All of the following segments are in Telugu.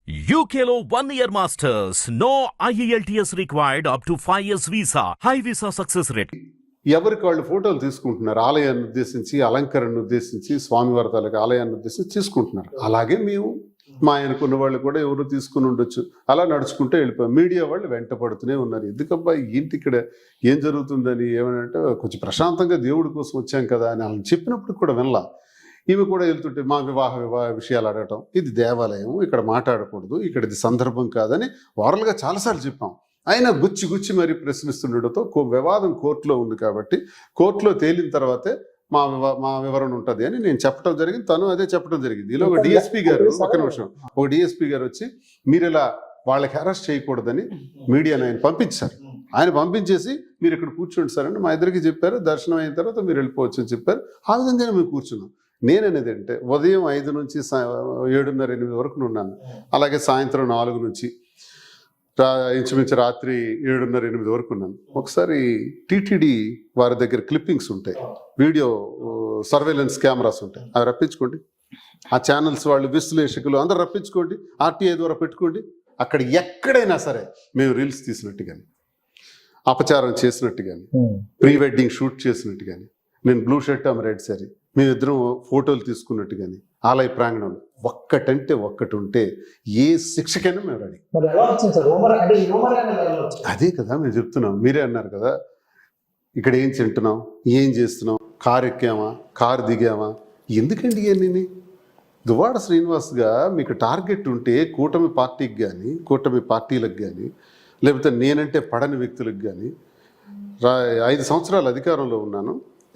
UKLO 1 year masters. No IELTS required up to 5 years visa. High visa success rate. ఎవరికి వాళ్ళు ఫోటోలు తీసుకుంటున్నారు. ఆలయాన్ని ఉద్దేశించి, అలంకరణను ఉద్దేశించి, స్వామివారి తాలూకు ఆలయాన్ని ఉద్దేశించి తీసుకుంటున్నారు. అలాగే మేము మా ఆయనకున్న వాళ్ళు కూడా ఎవరు తీసుకుని ఉండొచ్చు. అలా నడుచుకుంటే వెళ్ళిపోయాం. మీడియా వాళ్ళు వెంట పడుతూనే ఉన్నారు. ఎందుకబ్బా ఏంటి ఇక్కడ ఏం జరుగుతుందని, ఏమనంటే కొంచెం ప్రశాంతంగా దేవుడి కోసం వచ్చాం కదా అని వాళ్ళని చెప్పినప్పుడు కూడా వినలా. ఈమె కూడా వెళ్తుంటే మా వివాహ విషయాలు అడగటం, ఇది దేవాలయం, ఇక్కడ మాట్లాడకూడదు, ఇక్కడ ఇది సందర్భం కాదని వారలుగా చాలాసార్లు చెప్పాం. ఆయన గుచ్చి మరీ ప్రశ్నిస్తుండటంతో వివాదం కోర్టులో ఉంది కాబట్టి కోర్టులో తేలిన తర్వాతే మా వివరణ ఉంటుంది అని నేను చెప్పడం జరిగింది. తను అదే చెప్పడం జరిగింది. ఇలా ఒక డిఎస్పీ గారు, ఒక నిమిషం, ఒక డిఎస్పీ గారు వచ్చి మీరు ఇలా వాళ్ళకి అరెస్ట్ చేయకూడదని మీడియాని ఆయన పంపించారు. ఆయన పంపించేసి మీరు ఇక్కడ కూర్చోండి సార్ అని మా ఇద్దరికి చెప్పారు. దర్శనం అయిన తర్వాత మీరు వెళ్ళిపోవచ్చు అని చెప్పారు. ఆ విధంగానే మేము కూర్చున్నాం. నేననేది అంటే ఉదయం 5 నుంచి 7:30, 8 వరకు ఉన్నాను. అలాగే సాయంత్రం 4 నుంచి ఇంచుమించు రాత్రి 7:30, 8 వరకు ఉన్నాను. ఒకసారి టీటీడీ వారి దగ్గర క్లిప్పింగ్స్ ఉంటాయి, వీడియో సర్వేలెన్స్ కెమెరాస్ ఉంటాయి, అవి రప్పించుకోండి. ఆ ఛానల్స్ వాళ్ళు, విశ్లేషకులు అందరు రప్పించుకోండి, ఆర్టీఐ ద్వారా పెట్టుకోండి. అక్కడ ఎక్కడైనా సరే మేము రీల్స్ తీసినట్టు కానీ, అపచారం చేసినట్టు కానీ, ప్రీ వెడ్డింగ్ షూట్ చేసినట్టు కానీ, నేను బ్లూ షర్ట్ ఆమె రెడ్ సారీ, మేమిద్దరం ఫోటోలు తీసుకున్నట్టు కానీ, ఆలయ ప్రాంగణంలో ఒక్కటంటే ఒక్కటి ఉంటే ఏ శిక్షకైనా మేము రెడీ. అదే కదా మేము చెప్తున్నాం. మీరే అన్నారు కదా, ఇక్కడ ఏం తింటున్నాం, ఏం చేస్తున్నాం, కారు ఎక్కామా, కారు దిగామా, ఎందుకండి ఇవన్నీ? దువ్వాడ శ్రీనివాస్గా మీకు టార్గెట్ ఉంటే కూటమి పార్టీకి కానీ, కూటమి పార్టీలకు కానీ, లేకపోతే నేనంటే పడని వ్యక్తులకు కానీ, 5 సంవత్సరాలు అధికారంలో ఉన్నాను,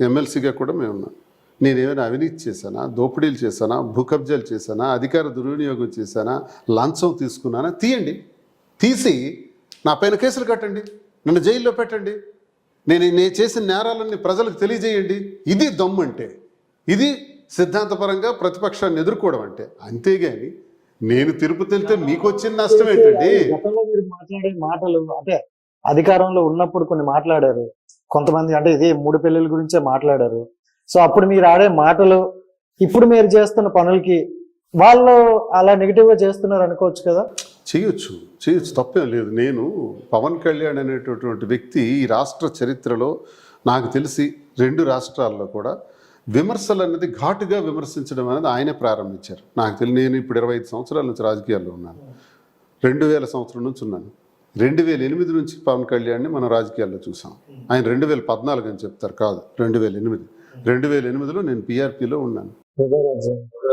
ఎమ్మెల్సీగా కూడా మేము ఉన్నాం. నేనేమైనా అవినీతి చేశానా, దోపిడీలు చేశానా, భూకబ్జాలు చేశానా, అధికార దుర్వినియోగం చేశానా, లంచం తీసుకున్నానా? తీయండి, తీసి నా పైన కేసులు కట్టండి, నన్ను జైల్లో పెట్టండి, నేను చేసిన నేరాలన్నీ ప్రజలకు తెలియజేయండి. ఇది దమ్ము అంటే, ఇది సిద్ధాంతపరంగా ప్రతిపక్షాన్ని ఎదుర్కోవడం అంటే. అంతేగాని నేను తిరుపతి వెళ్తే మీకు వచ్చిన నష్టం ఏంటండి? గతంలో మీరు మాట్లాడే మాటలు అంటే అధికారంలో ఉన్నప్పుడు కొన్ని మాట్లాడారు, కొంతమంది అంటే ఇది 3 పెళ్లిళ్ళ గురించే మాట్లాడారు. సో అప్పుడు మీరు ఆడే మాటలు ఇప్పుడు మీరు చేస్తున్న పనులకి వాళ్ళు అలా నెగిటివ్ గా చేస్తున్నారు అనుకోవచ్చు కదా? చేయొచ్చు, తప్పేం లేదు. నేను పవన్ కళ్యాణ్ అనేటటువంటి వ్యక్తి ఈ రాష్ట్ర చరిత్రలో నాకు తెలిసి 2 రాష్ట్రాల్లో కూడా విమర్శలు అనేది ఘాటుగా విమర్శించడం అనేది ఆయనే ప్రారంభించారు. నాకు తెలియదు. నేను ఇప్పుడు 25 సంవత్సరాల నుంచి రాజకీయాల్లో ఉన్నాను. 2000 సంవత్సరం నుంచి ఉన్నాను. 2008 నుంచి పవన్ కళ్యాణ్ని మనం రాజకీయాల్లో చూసాం. ఆయన 2014 అని చెప్తారు, కాదు 2008లో నేను పీఆర్పీలో ఉన్నాను.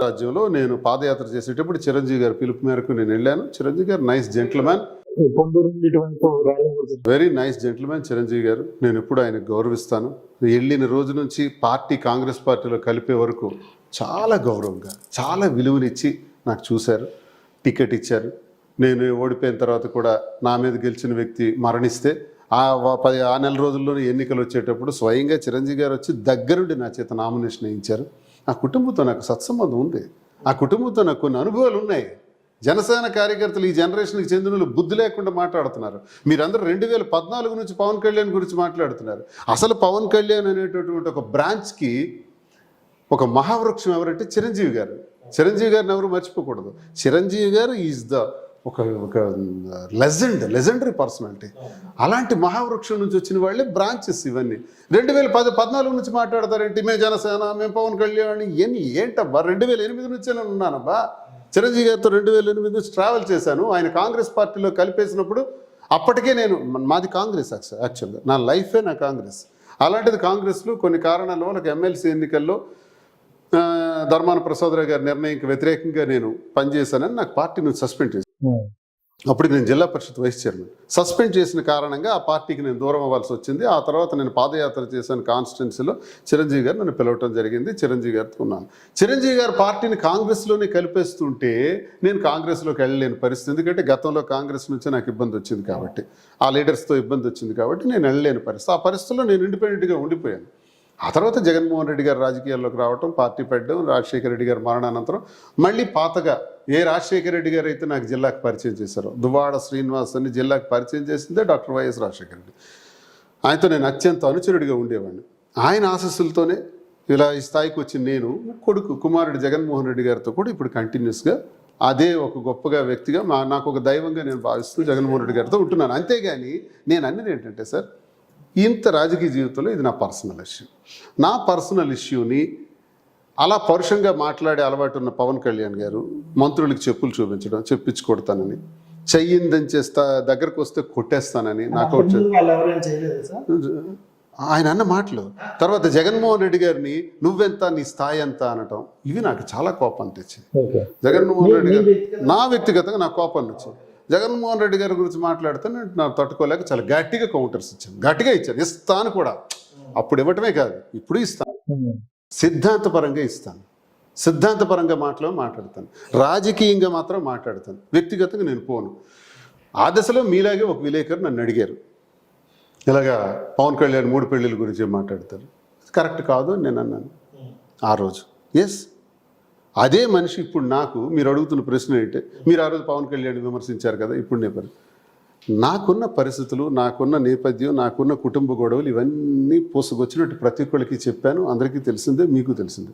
రాజ్యంలో నేను పాదయాత్ర చేసేటప్పుడు చిరంజీవి గారి పిలుపు మేరకు నేను వెళ్ళాను. చిరంజీవి గారు nice gentleman, very nice gentleman Chiranjeevi గారు. నేను ఎప్పుడు ఆయనకు గౌరవిస్తాను. వెళ్ళిన రోజు నుంచి పార్టీ, కాంగ్రెస్ పార్టీలో కలిపే వరకు చాలా గౌరవంగా, చాలా విలువనిచ్చి నాకు చూశారు, టికెట్ ఇచ్చారు. నేను ఓడిపోయిన తర్వాత కూడా నా మీద గెలిచిన వ్యక్తి మరణిస్తే ఆ నెల రోజుల్లోనే ఎన్నికలు వచ్చేటప్పుడు స్వయంగా చిరంజీవి గారు వచ్చి దగ్గరుండి నా చేత నామినేషన్ వేయించారు. ఆ కుటుంబంతో నాకు సత్సంబంధం ఉంది. ఆ కుటుంబంతో నాకు కొన్ని అనుభవాలు ఉన్నాయి. జనసేన కార్యకర్తలు ఈ జనరేషన్కి చెందిన బుద్ధి లేకుండా మాట్లాడుతున్నారు. మీరందరూ 2014 నుంచి పవన్ కళ్యాణ్ గురించి మాట్లాడుతున్నారు. అసలు పవన్ కళ్యాణ్ అనేటటువంటి ఒక బ్రాంచ్కి ఒక మహావృక్షం ఎవరంటే చిరంజీవి గారు. చిరంజీవి గారిని ఎవరు మర్చిపోకూడదు. చిరంజీవి గారు ఈజ్ ద ఒక లెజెండరీ పర్సనాలిటీ. అలాంటి మహావృక్షం నుంచి వచ్చిన వాళ్ళే బ్రాంచెస్ ఇవన్నీ. 2014 నుంచి మాట్లాడతారేంటి? మేము జనసేన, మేము పవన్ కళ్యాణ్, ఏంటబ్బా? 2008 నుంచే నేను ఉన్నానబ్బా. చిరంజీవి గారితో 2008 నుంచి ట్రావెల్ చేశాను. ఆయన కాంగ్రెస్ పార్టీలో కలిపేసినప్పుడు అప్పటికే మాది కాంగ్రెస్, యాక్చువల్గా నా లైఫే నా కాంగ్రెస్. అలాంటిది కాంగ్రెస్లో కొన్ని కారణాల వల్ల ఒక ఎమ్మెల్సీ ఎన్నికల్లో ధర్మాన ప్రసాదరావు గారి నిర్ణయంకి వ్యతిరేకంగా నేను పనిచేశానని నాకు పార్టీ నుంచి సస్పెండ్ చేశాను. అప్పటికి నేను జిల్లా పరిషత్ వైస్ చైర్మన్. సస్పెండ్ చేసిన కారణంగా ఆ పార్టీకి నేను దూరం అవ్వాల్సి వచ్చింది. ఆ తర్వాత నేను పాదయాత్ర చేశాను కాన్స్టిట్యున్సీలో. చిరంజీవి గారు నన్ను పిలవటం జరిగింది. చిరంజీవి గారితో ఉన్నాను. చిరంజీవి గారు పార్టీని కాంగ్రెస్లోనే కలిపేస్తుంటే నేను కాంగ్రెస్లోకి వెళ్ళలేని పరిస్థితి. ఎందుకంటే గతంలో కాంగ్రెస్ నుంచి నాకు ఇబ్బంది వచ్చింది కాబట్టి, ఆ లీడర్స్తో ఇబ్బంది వచ్చింది కాబట్టి నేను వెళ్ళలేని పరిస్థితి. ఆ పరిస్థితుల్లో నేను ఇండిపెండెంట్గా ఉండిపోయాను. ఆ తర్వాత జగన్మోహన్ రెడ్డి గారు రాజకీయాల్లోకి రావటం, పార్టీ పెట్టడం, రాజశేఖర రెడ్డి గారు మరణానంతరం మళ్ళీ పాతగా ఏ రాజశేఖర రెడ్డి గారు అయితే నాకు జిల్లాకు పరిచయం చేశారో, దువ్వాడ శ్రీనివాస్ అని జిల్లాకు పరిచయం చేసిందే డాక్టర్ వైఎస్ రాజశేఖర రెడ్డి. ఆయనతో నేను అత్యంత అనుచరుడిగా ఉండేవాడిని. ఆయన ఆశస్సులతోనే ఇలా ఈ స్థాయికి వచ్చిన నేను కుమారుడు జగన్మోహన్ రెడ్డి గారితో కూడా ఇప్పుడు కంటిన్యూస్గా అదే ఒక గొప్పగా వ్యక్తిగా నాకు ఒక దైవంగా నేను భావిస్తూ జగన్మోహన్ రెడ్డి గారితో ఉంటున్నాను. అంతేగాని నేను అన్నది ఏంటంటే సార్, ఇంత రాజకీయ జీవితంలో ఇది నా పర్సనల్ ఇష్యూ. నా పర్సనల్ ఇష్యూని అలా పరుషంగా మాట్లాడే అలవాటు ఉన్న పవన్ కళ్యాణ్ గారు మంత్రులకు చెప్పులు చూపించడం, చెప్పించి కొడతానని, చెయ్యిందని చేస్తా, దగ్గరకు వస్తే కొట్టేస్తానని నాకు వాళ్ళు ఎవరేం చేయలేదు సార్. ఆయన అన్న మాటలు. తర్వాత జగన్మోహన్ రెడ్డి గారిని నువ్వెంత, నీ స్థాయి ఎంత అనటం, ఇవి నాకు చాలా కోపాన్ని తెచ్చింది. జగన్మోహన్ రెడ్డి గారు నా వ్యక్తిగతంగా నాకు కోపాన్ని వచ్చింది. జగన్మోహన్ రెడ్డి గారి గురించి మాట్లాడితే నాకు తట్టుకోలేక చాలా గట్టిగా కౌంటర్స్ ఇచ్చాను, గట్టిగా ఇచ్చాను. ఇస్తాను కూడా, అప్పుడు ఇవ్వటమే కాదు ఇప్పుడు ఇస్తాను, సిద్ధాంతపరంగా ఇస్తాను, సిద్ధాంతపరంగా మాట్లాడతాను, రాజకీయంగా మాత్రం మాట్లాడతాను, వ్యక్తిగతంగా నేను పోను. ఆ దశలో మీలాగే ఒక విలేకరు నన్ను అడిగారు, ఇలాగా పవన్ కళ్యాణ్ 3 పెళ్ళిళ్ళ గురించి మాట్లాడతారు, కరెక్ట్ కాదు అని నేను అన్నాను ఆ రోజు. ఎస్, అదే మనిషి ఇప్పుడు నాకు మీరు అడుగుతున్న ప్రశ్న ఏంటంటే, మీరు ఆ రోజు పవన్ కళ్యాణ్ విమర్శించారు కదా, ఇప్పుడు నేను నాకున్న పరిస్థితులు, నాకున్న నేపథ్యం, నాకున్న కుటుంబ గొడవలు ఇవన్నీ పూసగొచ్చినట్టు ప్రతి ఒక్కరికి చెప్పాను. అందరికీ తెలిసిందే, మీకు తెలిసిందే.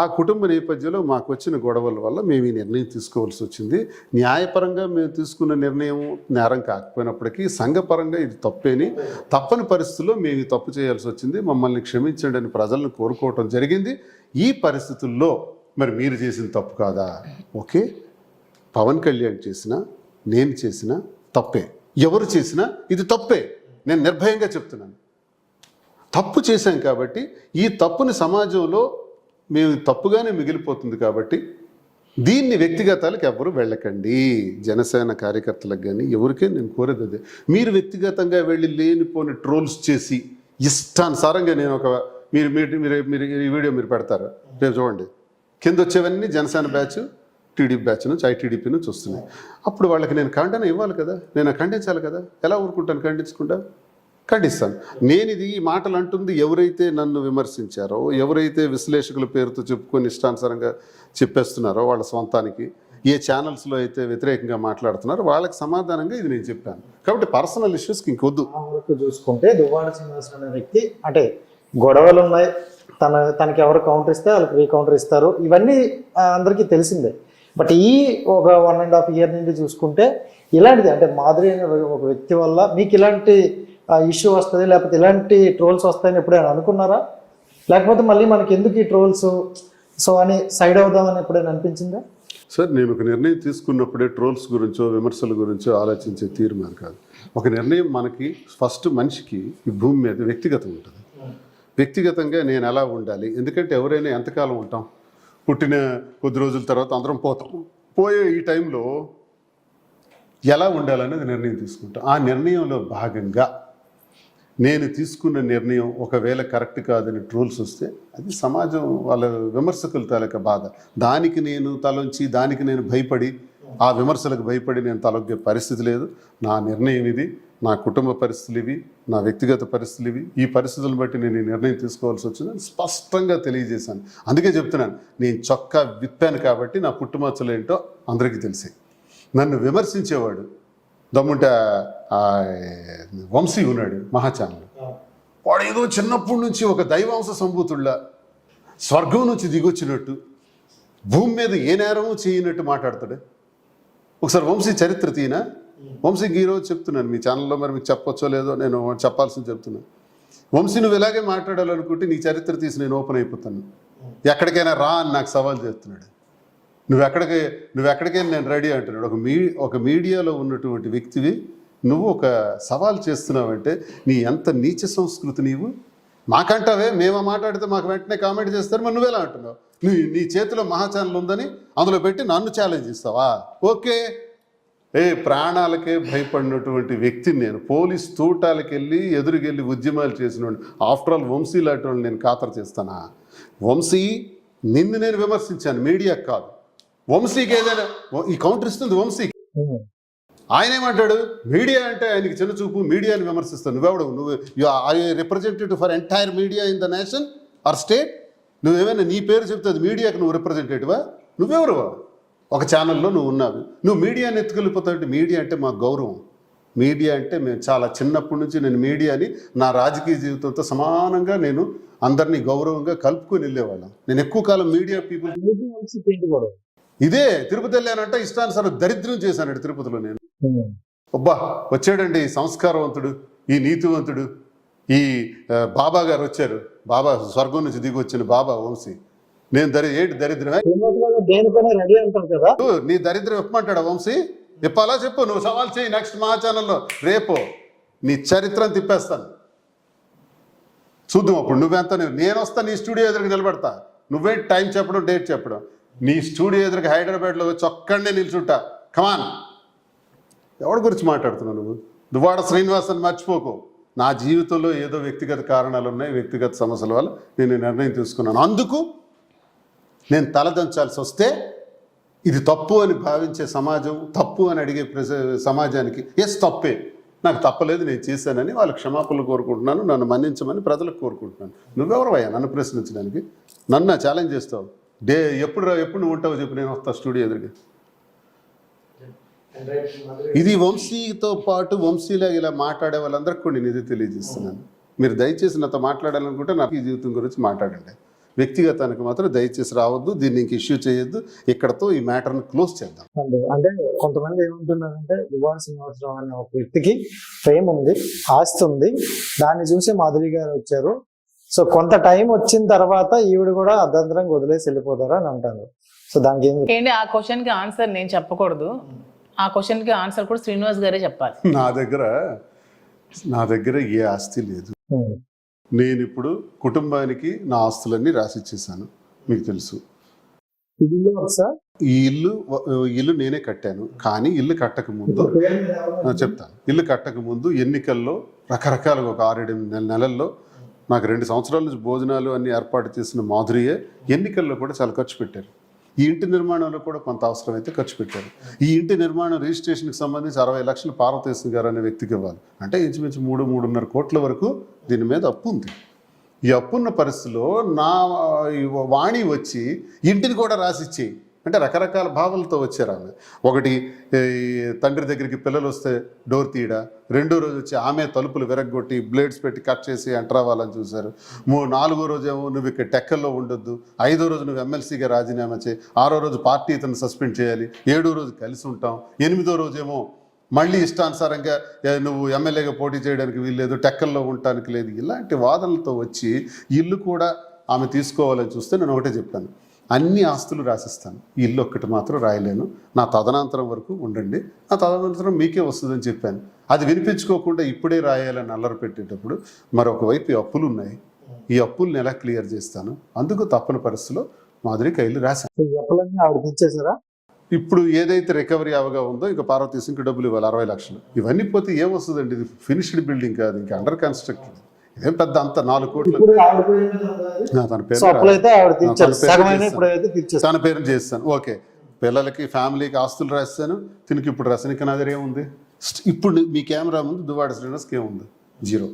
ఆ కుటుంబ నేపథ్యంలో మాకు వచ్చిన గొడవల వల్ల మేము ఈ నిర్ణయం తీసుకోవాల్సి వచ్చింది. న్యాయపరంగా మేము తీసుకున్న నిర్ణయం నేరం కాకపోయినప్పటికీ సంఘపరంగా ఇది తప్పేని, తప్పని పరిస్థితుల్లో మేము ఈ తప్పు చేయాల్సి వచ్చింది, మమ్మల్ని క్షమించండి అని ప్రజలను కోరుకోవటం జరిగింది. ఈ పరిస్థితుల్లో మరి మీరు చేసిన తప్పు కాదా? ఓకే, పవన్ కళ్యాణ్ చేసినా నేను చేసినా తప్పే, ఎవరు చేసినా ఇది తప్పే. నేను నిర్భయంగా చెప్తున్నాను, తప్పు చేశాం కాబట్టి ఈ తప్పుని సమాజంలో మేము తప్పుగానే మిగిలిపోతుంది కాబట్టి దీన్ని వ్యక్తిగతాలకు ఎవరు వెళ్ళకండి. జనసేన కార్యకర్తలకు కానీ ఎవరికే నేను కోరేది అదే. మీరు వ్యక్తిగతంగా వెళ్ళి లేనిపోని ట్రోల్స్ చేసి ఇష్టానుసారంగా నేను ఒక మీరు ఈ వీడియో మీరు పెడతారు రేపు చూడండి, కింద వచ్చేవన్నీ జనసేన బ్యాచ్, టీడీపీ బ్యాచ్ నుంచి ఐటీడీపీ నుంచి వస్తున్నాయి. అప్పుడు వాళ్ళకి నేను ఖండన ఇవ్వాలి కదా, నేను ఖండించాలి కదా. ఎలా ఊరుకుంటాను? ఖండించకుండా ఖండిస్తాను. నేను ఇది ఈ మాటలు అంటుంది ఎవరైతే నన్ను విమర్శించారో, ఎవరైతే విశ్లేషకుల పేరుతో చెప్పుకొని ఇష్టానుసారంగా చెప్పేస్తున్నారో వాళ్ళ సొంతానికి, ఏ ఛానల్స్లో అయితే వ్యతిరేకంగా మాట్లాడుతున్నారో వాళ్ళకి సమాధానంగా ఇది నేను చెప్పాను. కాబట్టి పర్సనల్ ఇష్యూస్కి ఇంకొద్దు. చూసుకుంటే దువ్వాడ శ్రీనివాసరావు అనే వ్యక్తి అంటే గొడవలు ఉన్నాయి, తనకి ఎవరు కౌంటర్ ఇస్తే వాళ్ళకి రీకౌంటర్ ఇస్తారు, ఇవన్నీ అందరికీ తెలిసిందే. బట్ ఈ ఒక 1.5 ఇయర్ నుండి చూసుకుంటే ఇలాంటిది అంటే మాధురి అనే ఒక వ్యక్తి వల్ల మీకు ఇలాంటి ఇష్యూ వస్తుంది, లేకపోతే ఇలాంటి ట్రోల్స్ వస్తాయని ఎప్పుడైనా అనుకున్నారా? లేకపోతే మళ్ళీ మనకి ఎందుకు ఈ ట్రోల్స్ సో అని సైడ్ అవుదామని ఎప్పుడైనా అనిపించిందా? సార్, నేను ఒక నిర్ణయం తీసుకున్నప్పుడే ట్రోల్స్ గురించో విమర్శల గురించో ఆలోచించే తీర్మానం కాదు. ఒక నిర్ణయం మనకి ఫస్ట్ మనిషికి ఈ భూమి మీద వ్యక్తిగతం ఉంటుంది. వ్యక్తిగతంగా నేను ఎలా ఉండాలి, ఎందుకంటే ఎవరైనా ఎంతకాలం ఉంటాం, పుట్టిన కొద్ది రోజుల తర్వాత అందరం పోతాం. పోయే ఈ టైంలో ఎలా ఉండాలనేది నిర్ణయం తీసుకుంటాం. ఆ నిర్ణయంలో భాగంగా నేను తీసుకున్న నిర్ణయం ఒకవేళ కరెక్ట్ కాదని ట్రోల్స్ వస్తే అది సమాజం వాళ్ళ విమర్శకుల తాలూకా బాధ. దానికి నేను తలొంచి, దానికి నేను భయపడి, ఆ విమర్శలకు భయపడి నేను తలొగ్గే పరిస్థితి లేదు. నా నిర్ణయం ఇది, నా కుటుంబ పరిస్థితులు ఇవి, నా వ్యక్తిగత పరిస్థితులు ఇవి, ఈ పరిస్థితులను బట్టి నేను ఈ నిర్ణయం తీసుకోవాల్సి వచ్చిందని స్పష్టంగా తెలియజేశాను. అందుకే చెప్తున్నాను, నేను చొక్కా విప్పాను కాబట్టి నా పుట్టుమచ్చలు ఏంటో అందరికీ తెలిసాయి. నన్ను విమర్శించేవాడు దమ్ముంటే వంశీ ఉన్నాడు మహాచానులు, వాడు ఏదో చిన్నప్పటి నుంచి ఒక దైవాంశ సంభూతుళ్ళ స్వర్గం నుంచి దిగొచ్చినట్టు, భూమి మీద ఏ నేరమూ చేయనట్టు మాట్లాడతాడు. ఒకసారి వంశీ చరిత్ర తీనా, వంశీకి ఈరోజు చెప్తున్నాను మీ ఛానల్లో, మరి మీకు చెప్పొచ్చో లేదో, నేను చెప్పాల్సింది చెప్తున్నాను. వంశీ నువ్వు ఇలాగే మాట్లాడాలనుకుంటే నీ చరిత్ర తీసి నేను ఓపెన్ అయిపోతాను, ఎక్కడికైనా రా అని నాకు సవాల్ చేస్తున్నాడు. నువ్వెక్కడికైనా నేను రెడీ అంటున్నాడు. ఒక మీడియాలో ఉన్నటువంటి వ్యక్తివి నువ్వు ఒక సవాల్ చేస్తున్నావంటే నీ ఎంత నీచ సంస్కృతి. నీవు మాకంటావే, మేము మాట్లాడితే మాకు వెంటనే కామెంట్ చేస్తారు, మరి నువ్వెలా అంటున్నావు? నీ చేతిలో మహాఛానల్ ఉందని అందులో పెట్టి నన్ను ఛాలెంజ్ ఇస్తావా? ఓకే, ప్రాణాలకే భయపడినటువంటి వ్యక్తిని నేను, పోలీస్ తూటాలకు వెళ్ళి ఎదురుకెళ్ళి ఉద్యమాలు చేసిన ఆఫ్టర్ ఆల్ వంశీ లాంటి వాళ్ళు నేను ఖాతరు చేస్తానా? వంశీ నిన్ను నేను విమర్శించాను, మీడియాకి కాదు. వంశీకి ఏదైనా ఈ కౌంటర్ ఇస్తుంది వంశీకి. ఆయన ఏమంటాడు, మీడియా అంటే ఆయనకి చిన్న చూపు, మీడియాని విమర్శిస్తాను. నువ్వెవడు? నువ్వు are you representative for entire media in the nation or state? నువ్వేమైనా నీ పేరు చెప్తే అది మీడియాకి నువ్వు రిప్రజెంటేటివా? నువ్వెవరువా? ఒక ఛానల్లో నువ్వు ఉన్నావు, నువ్వు మీడియాని ఎత్తుకెళ్ళిపోతావు. మీడియా అంటే మాకు గౌరవం. మీడియా అంటే మేము చాలా చిన్నప్పటి నుంచి నేను మీడియాని నా రాజకీయ జీవితంతో సమానంగా నేను అందరినీ గౌరవంగా కలుపుకొని వెళ్ళేవాళ్ళం. నేను ఎక్కువ కాలం మీడియా పీపుల్ ఇదే తిరుపతి వెళ్ళానంటే ఇష్టానుసారం దరిద్రం చేశానండి తిరుపతిలో నేను. అబ్బా వచ్చాడండి సంస్కారవంతుడు, ఈ నీతివంతుడు, ఈ బాబా గారు వచ్చారు, బాబా స్వర్గం నుంచి దిగి వచ్చిన బాబా వంశీ. నేను ఏంటి దరిద్రమే, దేనికైనా రెడీ అంటారు కదా. నీ దరిద్రం ఇప్పమంటాడా వంశీ? ఇప్పాలా చెప్పు, నువ్వు సవాల్ చేయి నెక్స్ట్ మా ఛానల్లో. రేపు నీ చరిత్రను తిప్పేస్తాను, చూద్దాం. అప్పుడు నువ్వెంత, నేను వస్తా నీ స్టూడియో ఎదురుగా నిలబడతా. నువ్వే టైం చెప్పడం, డేట్ చెప్పడం. నీ స్టూడియో ఎదురుగా హైదరాబాద్లో వచ్చి ఒక్కడనే నిల్చుంటా. కమాన్. ఎవరి గురించి మాట్లాడుతున్నావు నువ్వు? దువ్వాడ శ్రీనివాసన్ మర్చిపోకు. నా జీవితంలో ఏదో వ్యక్తిగత కారణాలు ఉన్నాయి, వ్యక్తిగత సమస్యల వల్ల నేను నిర్ణయం తీసుకున్నాను. అందుకు నేను తలదంచాల్సి వస్తే ఇది తప్పు అని భావించే సమాజం, తప్పు అని అడిగే సమాజానికి ఎస్ తప్పే, నాకు తప్పలేదు, నేను చేశానని వాళ్ళు క్షమాపణలు కోరుకుంటున్నాను, నన్ను మన్నించమని ప్రజలకు కోరుకుంటున్నాను. నువ్వెవరవయ్యా నన్ను ప్రశ్నించడానికి? నన్ను ఛాలెంజ్ చేస్తావు? ఎప్పుడు నువ్వు ఉంటావు చెప్పు, నేను వస్తా స్టూడియో ఎదురుగా. ఇది వంశీతో పాటు వంశీలా ఇలా మాట్లాడే వాళ్ళందరికీ కూడా నేను ఇది తెలియజేస్తున్నాను. మీరు దయచేసి నాతో మాట్లాడాలనుకుంటే నాకు ఈ జీవితం గురించి మాట్లాడండి. వ్యక్తిగతానికి మాత్రం దయచేసి రావద్దు, దీన్ని ఇంక ఇష్యూ చేయొద్దు. ఇక్కడతో ఈ మ్యాటర్ని క్లోజ్ చేద్దాం. అంటే కొంతమంది ఏమంటున్నారంటే దువ్వాడ శ్రీనివాసరావు అనే ఒక వ్యక్తికి ఫేమ్ ఉంది, ఆస్తి ఉంది, దాన్ని చూసి మాధురి గారు వచ్చారు. సో కొంత టైం వచ్చిన తర్వాత ఈవిడ కూడా అర్ధంతరంగా వదిలేసి వెళ్ళిపోతారా అని అంటారు. సో దానికి ఏంటి ఆ క్వశ్చన్ కి ఆన్సర్ నేను చెప్పకూడదు, ఆ క్వశ్చన్ కి ఆన్సర్ కూడా శ్రీనివాస్ గారే చెప్పాలి. నా దగ్గర ఏ ఆస్తి లేదు. నేను ఇప్పుడు కుటుంబానికి నా ఆస్తులన్నీ రాసిచ్చేసాను, మీకు తెలుసు. ఈ ఇల్లు నేనే కట్టాను. కానీ ఇల్లు కట్టక ముందు చెప్తాను, ఇల్లు కట్టక ముందు ఎన్నికల్లో రకరకాలుగా ఒక 6-8 నెలల్లో నాకు 2 సంవత్సరాల నుంచి భోజనాలు అన్ని ఏర్పాటు చేసిన మాధురియే ఎన్నికల్లో కూడా చాలా ఖర్చు పెట్టారు. ఈ ఇంటి నిర్మాణంలో కూడా కొంత అవసరమైతే ఖర్చు పెట్టారు. ఈ ఇంటి నిర్మాణం రిజిస్ట్రేషన్కి సంబంధించి 60 లక్షలు పార్వతీశం గారు అనే వ్యక్తికి ఇవ్వాలి. అంటే ఇంచుమించు 3-3.5 కోట్ల వరకు దీని మీద అప్పు ఉంది. ఈ అప్పున్న పరిస్థితిలో నా వాణి వచ్చి ఇంటిని కూడా రాసిచ్చి, అంటే రకరకాల భావాలతో వచ్చారు ఆమె. ఒకటి తండ్రి దగ్గరికి పిల్లలు వస్తే డోర్ తీయడా, రెండో రోజు వచ్చి ఆమె తలుపులు విరగ్గొట్టి బ్లేడ్స్ పెట్టి కట్ చేసి ఎంటర్ అవ్వాలని చూశారు. 4వ రోజేమో నువ్వు ఇక్కడ టెక్కల్లో ఉండొద్దు, 5వ రోజు నువ్వు ఎమ్మెల్సీగా రాజీనామా చేయి, 6వ రోజు పార్టీ ఇతను సస్పెండ్ చేయాలి, 7వ రోజు కలిసి ఉంటాం, 8వ రోజేమో మళ్ళీ ఇష్టానుసారంగా నువ్వు ఎమ్మెల్యేగా పోటీ చేయడానికి వీల్లేదు, టెక్కల్లో ఉండటానికి లేదు. ఇలాంటి వాదనలతో వచ్చి ఇల్లు కూడా ఆమె తీసుకోవాలని చూస్తే నేను ఒకటే చెప్పాను, అన్ని ఆస్తులు రాసిస్తాను, ఇల్లు ఒక్కటి మాత్రం రాయలేను, నా తదనంతరం వరకు ఉండండి, నా తదనంతరం మీకే వస్తుందని చెప్పాను. అది వినిపించుకోకుండా ఇప్పుడే రాయాలని అల్లరి పెట్టేటప్పుడు మరొక వైపు ఈ అప్పులు ఉన్నాయి, ఈ అప్పుల్ని ఎలా క్లియర్ చేస్తాను, అందుకు తప్పని పరిస్థితిలో మాధురికి ఇల్లు రాశాను. ఇప్పుడు ఏదైతే రికవరీ అవగా ఉందో ఇంకా పార్వతీశంకి డబ్బులు ఇవ్వాలి 60 లక్షలు. ఇవన్నీ పోతే ఏమొస్తుందండి? ఇది ఫినిష్డ్ బిల్డింగ్ కాదు, ఇంకా అండర్ కన్స్ట్రక్షన్. ఇదేం పెద్ద అంత 4 కోట్లు తన పేరు చేస్తాను. ఓకే, పిల్లలకి ఫ్యామిలీకి ఆస్తులు రాస్తాను, తినికి ఇప్పుడు రాస్తాను. ఇంకా నా దగ్గర ఏముంది? ఇప్పుడు మీ కెమెరా ముందు దువ్వాడ శ్రీనివాస్కి ఏముంది? 0,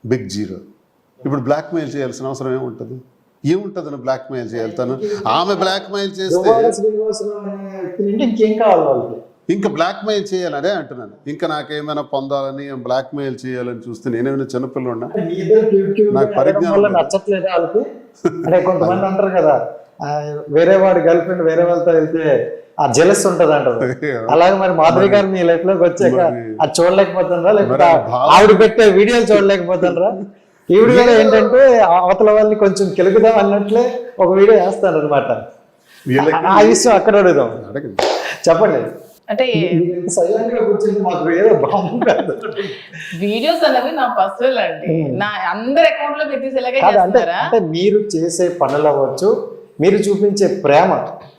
బిగ్ 0. ఇప్పుడు బ్లాక్మెయిల్ చేయాల్సిన అవసరం ఏముంటుంది? ఏముంటుంది బ్లాక్ మెయిల్ చేయాలి? తను ఆమె బ్లాక్ మెయిల్ చేస్తే ఇంకా బ్లాక్ మెయిల్ చేయాలనే అంటున్నాను. ఇంకా నాకేమైనా పొందాలని బ్లాక్ మెయిల్ చేయాలని చూస్తే నేనేమైనా చిన్నపిల్లన్నా? నాకు పరిజ్ఞానం నచ్చట్లేదు వాళ్ళకి. అంటే కొంతమంది అంటారు కదా, వేరే వాడి గర్ల్ ఫ్రెండ్ వేరే వాళ్ళతో వెళ్తే ఆ జెలస్ ఉంటది అంటారు. అలాగే మరి మాధురి గారు మీ లైఫ్ లోకి వచ్చాక అది చూడలేకపోతుండ్రా, లేకపోతే ఆవిడ పెట్టే వీడియోలు చూడలేకపోతుండ్రా? ఈవిడ కూడా ఏంటంటే అవతల వాళ్ళని కొంచెం కెలుగుదాం అన్నట్లే ఒక వీడియో వేస్తాను అనమాట. ఆ విషయం అక్కడ అడుగుదాం, చెప్పండి. అంటే వీడియోస్ అనేవి నా పర్సనల్ అండి, నా అందరి అకౌంట్ లో పెట్టేసేలాగా. అంటే మీరు చేసే పనులు అవ్వచ్చు, మీరు చూపించే ప్రేమ,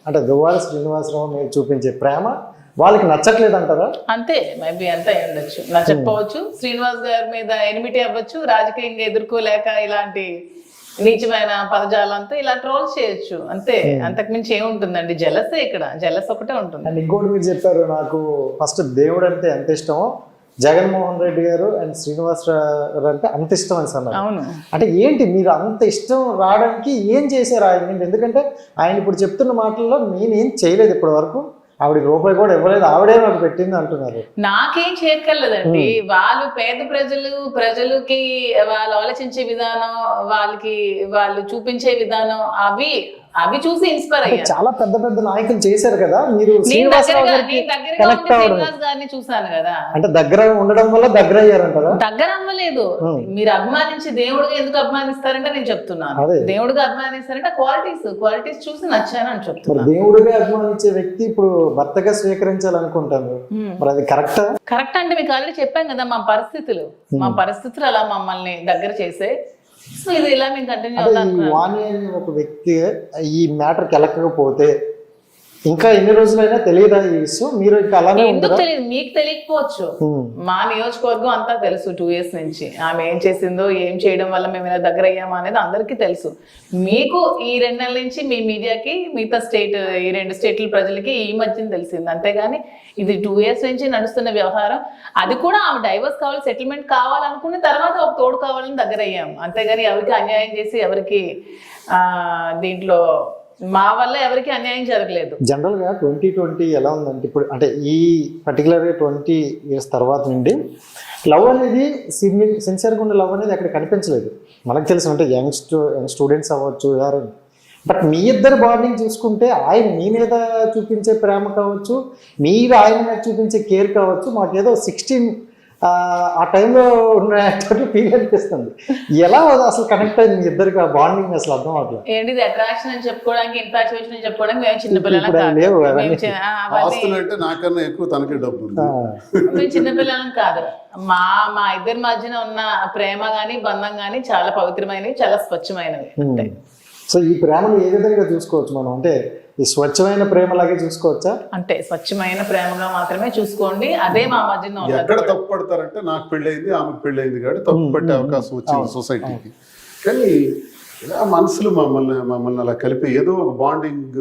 అంటే దువ్వాడ శ్రీనివాసరావు మీరు చూపించే ప్రేమ వాళ్ళకి నచ్చట్లేదు అంటారా? అంతే, మేబీ అంతా ఉండొచ్చు, నచ్చకపోవచ్చు. శ్రీనివాస్ గారి మీద ఎనిమిటీ అవ్వచ్చు, రాజకీయంగా ఎదుర్కోలేక ఇలాంటి నీచమైన పదజాలంతో ఇలా ట్రోల్ చేయొచ్చు, అంతే. అంతకుమించి ఏముంటుందండి? జలసే, ఇక్కడ జలస్ ఒకటే ఉంటుంది. అండ్ ఇంకోటి మీరు చెప్పారు, నాకు ఫస్ట్ దేవుడు అంటే ఎంత ఇష్టమో జగన్మోహన్ రెడ్డి గారు అండ్ శ్రీనివాస్ గారు అంటే అంత ఇష్టం అని అన్నారు. అవును. అంటే ఏంటి మీరు అంత ఇష్టం రావడానికి ఏం చేశారు ఆయన? ఎందుకంటే ఆయన ఇప్పుడు చెప్తున్న మాటల్లో నేనేం చేయలేదు ఇప్పటి వరకు, ఆవిడకి రూపాయి కూడా ఇవ్వలేదు, ఆవిడే నాకు పెట్టింది అంటున్నారు. నాకేం చేయక్కర్లేదండి, వాళ్ళు పేద ప్రజలకి వాళ్ళు ఆలోచించే విధానం, వాళ్ళు చూపించే విధానం, అవి అవి చూసి ఇన్స్పైర్ అయ్యాను. చాలా పెద్ద పెద్ద నాయకులు చేశారు కదా, మీరు నేను శ్రీనివాసరావు గారికి దగ్గరగా కనెక్ట్ ఉండి అవ్వడం శ్రీనివాస్ గారిని చూసాను కదా. అంటే దగ్గర ఉండడం వల్ల దగ్గర అయ్యారంటారా? దగ్గర అవ్వలేదు, మీరు అభిమానించి దేవుడిగా ఎందుకు అభిమానిస్తారంటే నేను చెప్తున్నాను. అదే. దేవుడిగా అభిమానిస్తారంటే క్వాలిటీస్ చూసి నచ్చాను అని మరి చెప్తున్నాను. దేవుడిగా అభిమానించే వ్యక్తి ఇప్పుడు భర్తగా స్వీకరించాలనుకుంటాను, మరి అది కరెక్టా? కరెక్ట్ అంటే మీకు ఆల్రెడీ చెప్పాం కదా, మా పరిస్థితులు అలా మమ్మల్ని దగ్గర చేసే. సో ఇది ఇలా మేము కంటిన్యూ అదే అవుతాను. ఈ వాణి అనే ఒక వ్యక్తి ఈ మ్యాటర్ కెలకపోతే ఇంకా ఎన్ని రోజులైనా తెలియదా ఈ విషయం? మీరు ఇంకా అలానే ఎందుకు ఉంటారా? తెలియదు, మీకు తెలియకపోవచ్చు. మా నియోజకవర్గం అంతా తెలుసు 2 years నుంచి ఆమె ఏం చేసిందో, ఏం చేయడం వల్ల మేము ఇలా దగ్గర అయ్యామా అనేది అందరికీ తెలుసు. మీకు ఈ 2 నెలల నుంచి మీ మీడియాకి, మిగతా ఈ 2 స్టేట్ల ప్రజలకి ఈ మధ్యన తెలిసింది. అంతేగాని ఇది 2 years నుంచి నడుస్తున్న వ్యవహారం. అది కూడా ఆమె డైవర్స్ కావాలి, సెటిల్మెంట్ కావాలనుకున్న తర్వాత ఒక తోడు కావాలని దగ్గర అయ్యాము. అంతేగాని ఎవరికి అన్యాయం చేసి ఎవరికి దీంట్లో మా వల్ల ఎవరికి అన్యాయం జరగలేదు. జనరల్ గా 2020 ఎలా ఉందంటే ఇప్పుడు అంటే ఈ పర్టికులర్ 20 years తర్వాత నుండి లవ్ అనేది సిన్సియర్గా ఉండే లవ్ అనేది అక్కడ కనిపించలేదు. మనకు తెలిసిన అంటే యంగ్ స్టూడెంట్స్ అవ్వచ్చు ఎవరైనా, బట్ మీ ఇద్దరు బాండింగ్ చూసుకుంటే ఆయన మీ మీద చూపించే ప్రేమ కావచ్చు, మీరు ఆయన మీద చూపించే కేర్ కావచ్చు, మాకేదో 16 ఆ టైంలో ఉన్నట్టు ఫీల్ అనిపిస్తుంది. ఎలా అసలు కనెక్ట్ అయింది మీ ఇద్దరికి ఆ బాండింగ్ అసలు అర్థం అవ్వట్లేదు. ఏంటిది అట్రాక్షన్ అని చెప్పుకోవడానికి, ఇన్ఫాచ్యుయేషన్ అని చెప్పుకోవడానికి మేము చిన్నపిల్లలం లేవు కాదు. అవన్నీ. ఆస్తులు అంటే నాకన్నా ఎక్కువ తనకే డబ్బు ఉంది. మేము చిన్నపిల్లలం కాదు. మా ఇద్దరి మధ్యన ఉన్న ప్రేమ గాని బంధం గాని చాలా పవిత్రమైనవి, చాలా స్వచ్ఛమైనవి. అంతే. సో ఈ ప్రేమను ఏ విధంగా చూసుకోవచ్చు మనం? అంటే ఈ స్వచ్ఛమైన ప్రేమలాగే చూసుకోవచ్చా? అంటే స్వచ్ఛమైన ప్రేమగా మాత్రమే చూసుకోండి. అదే మా మధ్యన ఉన్నది. ఎక్కడ తప్పు పడతారంటే నాకు పెళ్ళయింది, ఆమెకు పెళ్ళయింది కాబట్టి తప్పు పట్టే అవకాశం వచ్చింది సొసైటీకి. కానీ ఇలా మనసులు మమ్మల్ని అలా కలిపి ఏదో ఒక బాండింగ్,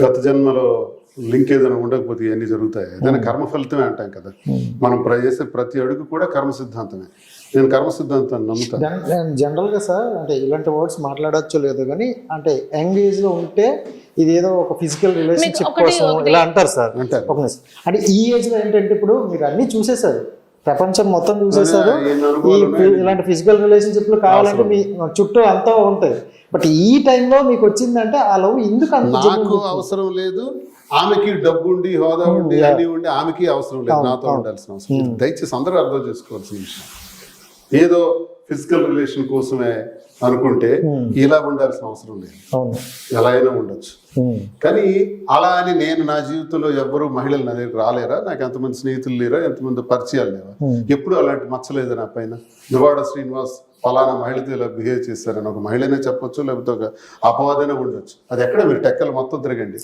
గత జన్మలో లింక్ ఏదైనా ఉండకపోతే ఇవన్నీ జరుగుతాయి. ఏదైనా కర్మ ఫలితమే అంటాం కదా. మనం చేసే ప్రతి అడుగు కూడా కర్మ సిద్ధాంతమే. నేను కర్మ సిద్ధాంతాన్ని నమ్ముతాను. జనరల్గా సార్ అంటే ఇలాంటి వర్డ్స్ మాట్లాడచ్చు లేదు కానీ అంటే యంగ్ ఏజ్ లో ఉంటే ఇది ఏదో ఒక ఫిజికల్ రిలేషన్షిప్ కోసం ఇలా అంటారు సార్. అంటే ఈ ఏజ్ లో ఏంటంటే ఇప్పుడు మీరు అన్ని చూసేసారు, ప్రపంచం మొత్తం చూసేసారు. ఇలాంటి ఫిజికల్ రిలేషన్షిప్ లో కావాలంటే మీ చుట్టూ అంతా ఉంటాయి. బట్ ఈ టైంలో మీకు వచ్చిందంటే ఆ లవ్ ఎందుకు నాకు అవసరం లేదు, ఆమెకి డబ్బు ఉండి హోదా ఉండి అన్ని ఉండి ఆమెకి అవసరం లేదు, నాతో ఉండాల్సిన అవసరం లేదు. దయచేసి అందరూ అర్థం చేసుకోవాల్సిన విషయం. ఏదో ఫిజికల్ రిలేషన్ కోసమే అనుకుంటే ఇలా ఉండాల్సిన అవసరం లేదు, ఎలా అయినా ఉండొచ్చు. కానీ అలా అని నేను నా జీవితంలో ఎవ్వరూ మహిళలు నా దగ్గర రాలేరా, నాకు ఎంతమంది స్నేహితులు లేరా, ఎంతమంది పరిచయాలు లేవా, ఎప్పుడు అలాంటి మచ్చలేదు నా పైన. దువాడ శ్రీనివాస్ ఫలానా మహిళతో ఇలా బిహేవ్ చేశారని ఒక మహిళనే చెప్పొచ్చు, లేకపోతే ఒక అపవాదనే ఉండొచ్చు. అది ఎక్కడ మీరు టెక్కలు మొత్తం తిరగండి,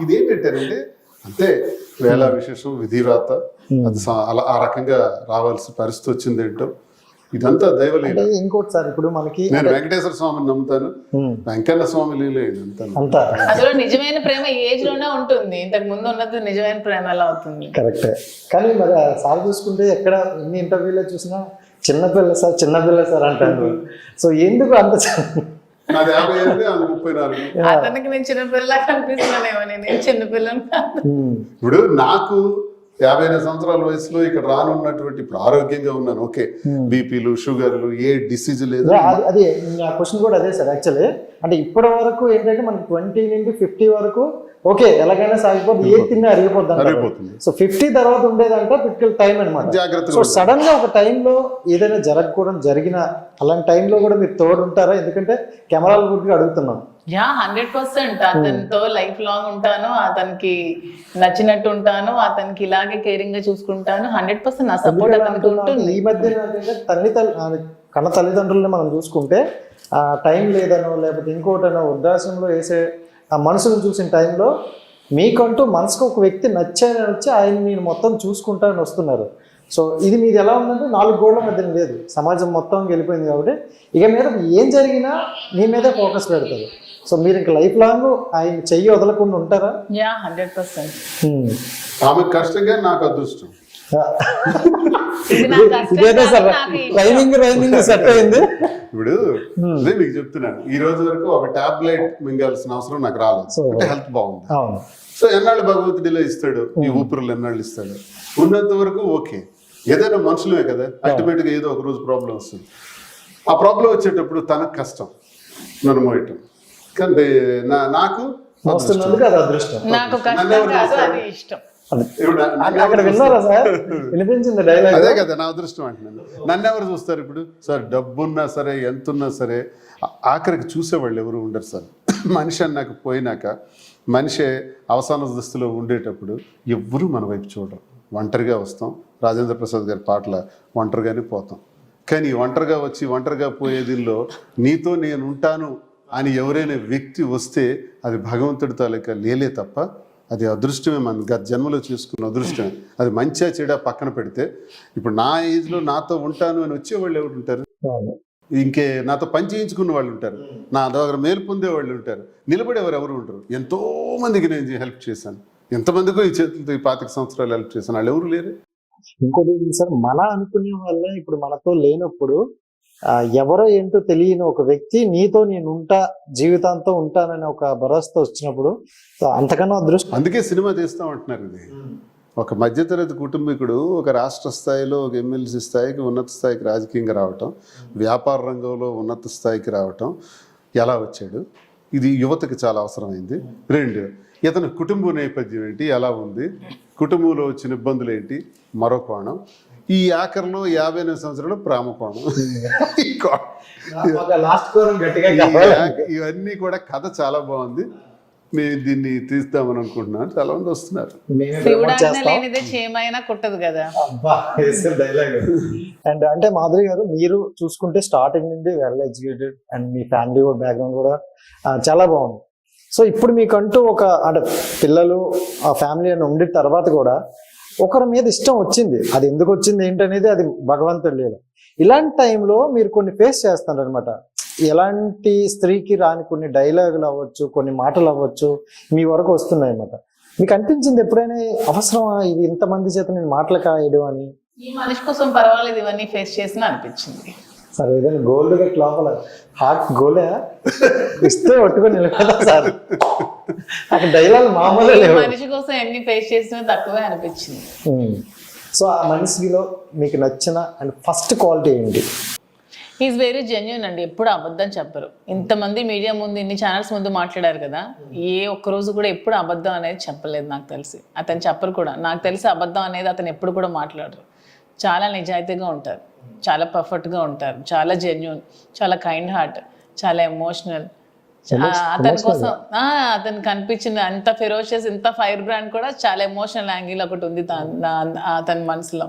ఇదేంటంటేనండి అంతే వేళ విశేషం విధిరాత, అది అలా ఆ రకంగా రావాల్సిన పరిస్థితి వచ్చింది ఏంటో. ఇదంతా దైవలీల. ఇంకోటి సార్ ఇప్పుడు మనకి నేను వెంకటేశ్వర స్వామిని నమ్ముతాను, వెంకన్న స్వామి లీల ఇదంతా. అందులో నిజమైన ప్రేమ ఏజ్ లోనే ఉంటుంది, ఇంతకు ముందు ఉన్నది నిజమైన ప్రేమ ఎలా అవుతుంది? కరెక్టే. కానీ మరి సార్ చూసుకుంటే ఎక్కడ ఎన్ని ఇంటర్వ్యూలో చూసినా చిన్నపిల్ల సార్ అంటారు. సో ఎందుకు అంత నాది 50 ఏళ్ళు, 34. అతనికి నేను చిన్నపిల్ల కనిపిస్తున్నానేమో, నేను చిన్నపిల్లని కాదు. ఇప్పుడు నాకు 59 సంవత్సరాల వయసులో ఇక్కడ రానున్నటువంటి, ఇప్పుడు ఆరోగ్యంగా ఉన్నాను, ఓకే, బీపీలు షుగర్లు ఏ డిసీజ్ లేదు. అదే నా క్వశ్చన్ కూడా అదే సార్. యాక్చువల్లీ అంటే ఇప్పటి వరకు ఏంటంటే మనకి 20 నుండి 50 వరకు ఓకే ఎలాగైనా సాగిపోతుంది, ఏ తిన్నా అరిగిపోతుంది. సో 50 తర్వాత ఉండేదంటే క్రిటికల్ టైం అనమాట. సో సడన్ గా ఒక టైంలో ఏదైనా జరిగిన అలాంటి టైంలో కూడా మీరు తోడు ఉంటారా? ఎందుకంటే కెమెరాల గురించి అడుగుతున్నాం. 100% అతనితో లైఫ్ లాంగ్ ఉంటాను, అతనికి నచ్చినట్టు ఉంటాను, అతనికి ఇలాగే కేరింగ్ గా చూసుకుంటాను. 100% నా సపోర్ట్ అతనికి ఉంటుంది. ఈ మధ్య కన్న తల్లిదండ్రులని మనం చూసుకుంటే ఆ టైం లేదనో లేకపోతే ఇంకోటనో వృద్ధాశ్రమంలో వేసే ఆ మనసును చూసిన టైంలో మీకంటూ మనసుకు ఒక వ్యక్తి నచ్చారని వచ్చి ఆయన నేను మొత్తం చూసుకుంటానని వస్తున్నారు. సో ఇది మీది ఎలా ఉందంటే 4 గోడల మధ్యన లేదు, సమాజం మొత్తం వెళ్ళిపోయింది కాబట్టి ఇక మీద ఏం జరిగినా మీ మీదే ఫోకస్ పెడతారు. సో మీరు ఇంకా లైఫ్ లాంగ్ ఆయన చెయ్యి వదలకుండా ఉంటారా? 100%. ఆమె కష్టంగా నాకు అదృష్టం. ఇదేనా సార్ రైమింగ్ సెట్ అయింది. ఇప్పుడు అదే మీకు చెప్తున్నాను, ఈ రోజు వరకు ఒక టాబ్లెట్ మింగాల్సిన అవసరం నాకు రాలేదు, అంటే హెల్త్ బాగుంది. సో ఎన్నాళ్ళు భగవంతుడిలో ఇస్తాడు, ఈ ఊపిరులు ఎన్నాళ్ళు ఇస్తాడు, ఉన్నంత వరకు ఓకే. ఏదైనా మనుషులమే కదా, అల్టిమేట్ గా ఏదో ఒక రోజు ప్రాబ్లం వస్తుంది. ఆ ప్రాబ్లం వచ్చేటప్పుడు తనకు కష్టం నన్ను మోయటం, కానీ నాకు మోస్తున్నందుకు అది అదృష్టం. నాకు కష్టం కాదు, అది ఇష్టం. అక్కడ విన్నారా సార్, వినిపించింది డైలాగ్. అదే కదా నా అదృష్టం అంటున్నాను. నన్ను ఎవరు చూస్తారు ఇప్పుడు సార్? డబ్బున్నా సరే, ఎంతున్నా సరే, ఆఖరికి చూసేవాళ్ళు ఎవరు ఉండరు సార్. మనిషి అన్నాక పోయినాక, మనిషి అవసాన దశలో ఉండేటప్పుడు ఎవ్వరూ మన వైపు చూడరు. ఒంటరిగా వస్తాం, రాజేంద్ర ప్రసాద్ గారి పాటల ఒంటరిగానే పోతాం. కానీ ఒంటరిగా వచ్చి ఒంటరిగా పోయేదిలో నీతో నేను ఉంటాను అని ఎవరైనా వ్యక్తి వస్తే అది భగవంతుడి తాలూకా లేలే తప్ప అది అదృష్టమే. మన గత జన్మలో చేసుకున్న అదృష్టమే. అది మంచిగా చెడా పక్కన పెడితే, ఇప్పుడు నా ఏజ్లో నాతో ఉంటాను అని వచ్చేవాళ్ళు ఎవరు ఉంటారు? ఇంకే నాతో పని చేయించుకున్న వాళ్ళు ఉంటారు, నా దగ్గర మేలు పొందే వాళ్ళు ఉంటారు, నిలబడేవారు ఎవరు ఉంటారు? ఎంతో మందికి నేను హెల్ప్ చేశాను, ఎంతమందికో ఈ చేతులతో ఈ 25 సంవత్సరాలు హెల్ప్ చేశాను, వాళ్ళు ఎవరు లేరు. ఇంకోటి సార్, మన అనుకునే వల్ల ఇప్పుడు మనతో లేనప్పుడు ఎవరో ఏంటో తెలియని ఒక వ్యక్తి నీతో నేను ఉంటా, జీవితాంతం ఉంటానని ఒక భరోసా వచ్చినప్పుడు అంతకన్నా అదృష్టం. అందుకే సినిమా తీస్తాం అంటున్నారు. ఇది ఒక మధ్యతరగతి కుటుంబీకుడు ఒక రాష్ట్ర స్థాయిలో, ఒక ఎమ్మెల్సీ స్థాయికి, ఉన్నత స్థాయికి రాజకీయంగా రావటం, వ్యాపార రంగంలో ఉన్నత స్థాయికి రావటం ఎలా వచ్చాడు? ఇది యువతకి చాలా అవసరమైంది. 2, ఇతని కుటుంబ నేపథ్యం ఏంటి, ఎలా ఉంది, కుటుంబంలో వచ్చిన ఇబ్బందులు ఏంటి, మరో కోణం. ఈ ఆఖరిలో 58 సంవత్సరాలు ప్రేమ కోణం. ఇవన్నీ కూడా కథ చాలా బాగుంది. మేము దీన్ని తీస్తామని అనుకుంటున్నాను. చాలా మంది వస్తున్నారు. అండ్ అంటే మాధురి గారు, మీరు చూసుకుంటే స్టార్టింగ్ నుండి well educated and me family background కూడా చాలా బాగుంది. సో ఇప్పుడు మీకంటూ ఒక అంటే పిల్లలు, ఆ ఫ్యామిలీ అని ఉండిన తర్వాత కూడా ఒకరి మీద ఇష్టం వచ్చింది. అది ఎందుకు వచ్చింది ఏంటనేది అది భగవంతుడు లేదు. ఇలాంటి టైంలో మీరు కొన్ని ఫేస్ చేస్తారు అనమాట. ఎలాంటి స్త్రీకి రాని కొన్ని డైలాగులు అవ్వచ్చు, కొన్ని మాటలు అవ్వచ్చు, మీ వరకు వస్తున్నాయి అన్నమాట. మీకు అనిపించింది ఎప్పుడైనా అవసరమా ఇది ఇంతమంది చేత నేను మాటలు కాయడం అని? ఈ మనిషి కోసం పర్వాలేదు ఇవన్నీ ఫేస్ చేసిన అనిపించింది. సార్ ఏదైనా గోల్డ్ గట్ లోపల హార్ట్ గోల్డ్ ఇస్తే పట్టుకొని నిలబడతా సార్. అక్కడ డైలాగ్ మామూలు లేవు. మనిషి కోసం ఎన్ని ఫేస్ చేసినా తక్కువే అనిపించింది. సో ఆ మనిషిలో మీకు నచ్చిన అండ్ ఫస్ట్ క్వాలిటీ ఏంటి? ఈజ్ వెరీ జెన్యున్ అండి. ఎప్పుడు అబద్ధం చెప్పరు. ఇంతమంది మీడియా ముందు, ఇన్ని ఛానల్స్ ముందు మాట్లాడారు కదా, ఏ ఒక్కరోజు కూడా ఎప్పుడు అబద్ధం అనేది చెప్పలేదు నాకు తెలిసి. అతను చెప్పరు కూడా. నాకు తెలిసి అబద్ధం అనేది అతను ఎప్పుడు కూడా మాట్లాడరు. చాలా నిజాయితీగా ఉంటారు, చాలా పర్ఫెక్ట్గా ఉంటారు, చాలా జెన్యున్, చాలా కైండ్ హార్ట్, చాలా ఎమోషనల్. అతని కోసం అతను కనిపించిన అంత ఫెరోషియస్, ఇంత ఫైర్ బ్రాండ్ కూడా చాలా ఎమోషనల్ యాంగిల్ ఒకటి ఉంది అతని మనసులో.